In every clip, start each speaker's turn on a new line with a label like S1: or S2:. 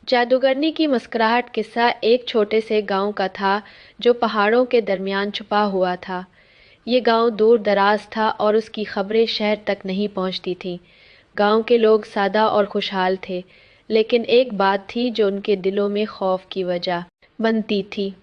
S1: जादूगरनी की मुस्कुराहट किस्सा एक छोटे से गांव का था जो पहाड़ों के दरमियान छुपा हुआ था। ये गांव दूर दराज था और उसकी खबरें शहर तक नहीं पहुंचती थीं। गांव के लोग सादा और खुशहाल थे, लेकिन एक बात थी जो उनके दिलों में खौफ की वजह बनती थी।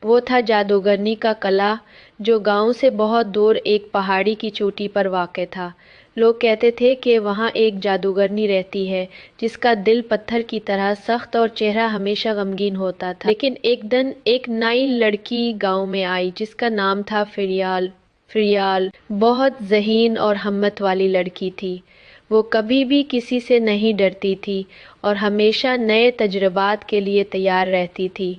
S1: वो था जादूगरनी का कला, जो गांव से बहुत दूर एक पहाड़ी की चोटी पर वाक़ था। लोग कहते थे कि वहाँ एक जादूगरनी रहती है जिसका दिल पत्थर की तरह सख्त और चेहरा हमेशा गमगीन होता था। लेकिन एक दिन एक नई लड़की गांव में आई जिसका नाम था फिरियाल। फिरियाल बहुत ज़हीन और हिम्मत वाली लड़की थी। वो कभी भी किसी से नहीं डरती थी और हमेशा नए तजुर्बात के लिए तैयार रहती थी।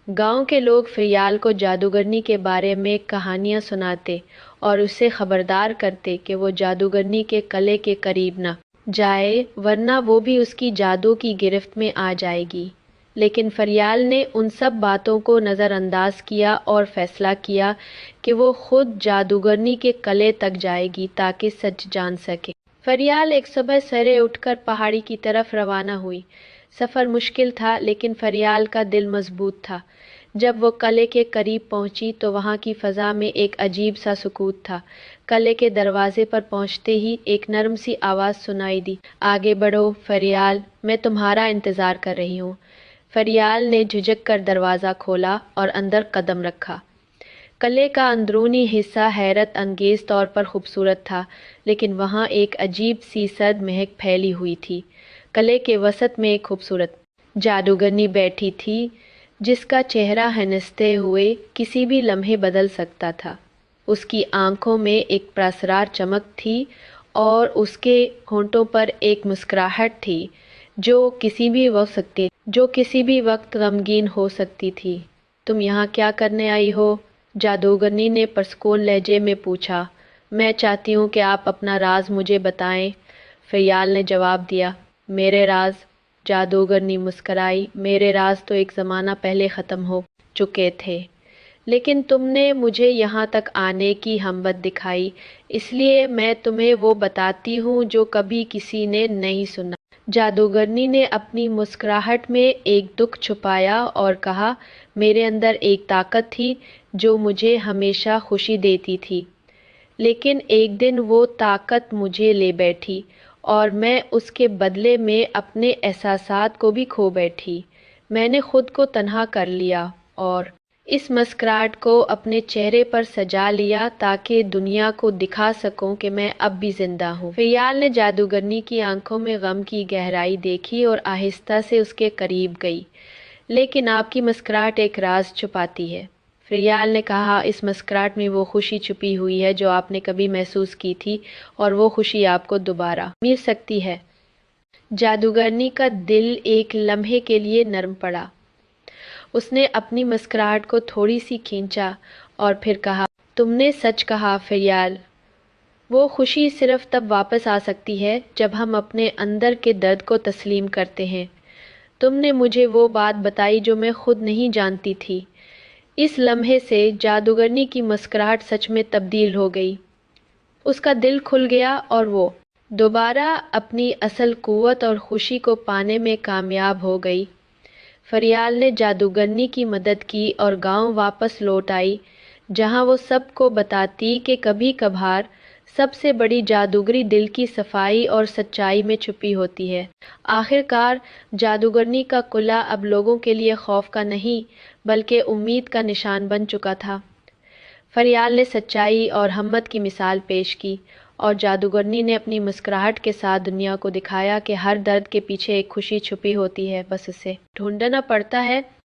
S1: गांव के लोग फिरियाल को जादूगरनी के बारे में कहानियां सुनाते और उससे खबरदार करते कि वो जादूगरनी के कले के करीब न जाए, वरना वो भी उसकी जादू की गिरफ्त में आ जाएगी। लेकिन फरियाल ने उन सब बातों को नज़रअंदाज किया और फैसला किया कि वो खुद जादूगरनी के कले तक जाएगी ताकि सच जान सके। फरियाल एक सुबह सवेरे उठकर पहाड़ी की तरफ रवाना हुई। सफ़र मुश्किल था, लेकिन फरियाल का दिल मजबूत था। जब वो कले के करीब पहुंची तो वहां की फ़ज़ा में एक अजीब सा सुकूत था। कले के दरवाजे पर पहुंचते ही एक नरम सी आवाज़ सुनाई दी, आगे बढ़ो फरियाल, मैं तुम्हारा इंतज़ार कर रही हूँ। फरियाल ने झिझक कर दरवाज़ा खोला और अंदर कदम रखा। कले का अंदरूनी हिस्सा हैरत अंगेज तौर पर खूबसूरत था, लेकिन वहाँ एक अजीब सी सर्द महक फैली हुई थी। कले के वसत में एक खूबसूरत जादूगरनी बैठी थी जिसका चेहरा हंसते हुए किसी भी लम्हे बदल सकता था। उसकी आंखों में एक प्रसरार चमक थी और उसके होंठों पर एक मुस्कुराहट थी जो किसी भी वक्त गमगीन हो सकती थी। तुम यहाँ क्या करने आई हो? जादूगरनी ने पुरस्कून लहजे में पूछा। मैं चाहती हूँ कि आप अपना राज मुझे बताएं, फरियाल ने जवाब दिया। मेरे राज? जादूगरनी मुस्कराई। मेरे राज तो एक ज़माना पहले ख़त्म हो चुके थे, लेकिन तुमने मुझे यहाँ तक आने की हिम्मत दिखाई, इसलिए मैं तुम्हें वो बताती हूँ जो कभी किसी ने नहीं सुना। जादूगरनी ने अपनी मुस्कुराहट में एक दुख छुपाया और कहा, मेरे अंदर एक ताकत थी जो मुझे हमेशा खुशी देती थी, लेकिन एक दिन वो ताकत मुझे ले बैठी और मैं उसके बदले में अपने एहसासात को भी खो बैठी। मैंने खुद को तन्हा कर लिया और इस मुस्कुराहट को अपने चेहरे पर सजा लिया ताकि दुनिया को दिखा सकूं कि मैं अब भी जिंदा हूँ। फियाल ने जादूगरनी की आंखों में गम की गहराई देखी और आहिस्ता से उसके करीब गई। लेकिन आपकी मुस्कुराहट एक राज छुपाती है, फियाल ने कहा। इस मुस्कुराहट में वो खुशी छुपी हुई है जो आपने कभी महसूस की थी, और वो खुशी आपको दोबारा मिल सकती है। जादूगरनी का दिल एक लम्हे के लिए नरम पड़ा। उसने अपनी मुस्कुराहट को थोड़ी सी खींचा और फिर कहा, तुमने सच कहा फियाल। वो खुशी सिर्फ तब वापस आ सकती है जब हम अपने अंदर के दर्द को तस्लीम करते हैं। तुमने मुझे वो बात बताई जो मैं खुद नहीं जानती थी। इस लम्हे से जादूगरनी की मुस्कुराहट सच में तब्दील हो गई। उसका दिल खुल गया और वो दोबारा अपनी असल कुव्वत और खुशी को पाने में कामयाब हो गई। फरियाल ने जादूगरनी की मदद की और गांव वापस लौट आई, जहां वो सबको बताती कि कभी कभार सबसे बड़ी जादूगरी दिल की सफाई और सच्चाई में छुपी होती है। आखिरकार जादूगरनी का कुल्ला अब लोगों के लिए खौफ का नहीं बल्कि उम्मीद का निशान बन चुका था। फरियाल ने सच्चाई और हिम्मत की मिसाल पेश की और जादूगरनी ने अपनी मुस्कुराहट के साथ दुनिया को दिखाया कि हर दर्द के पीछे एक खुशी छुपी होती है, बस उसे ढूंढना पड़ता है।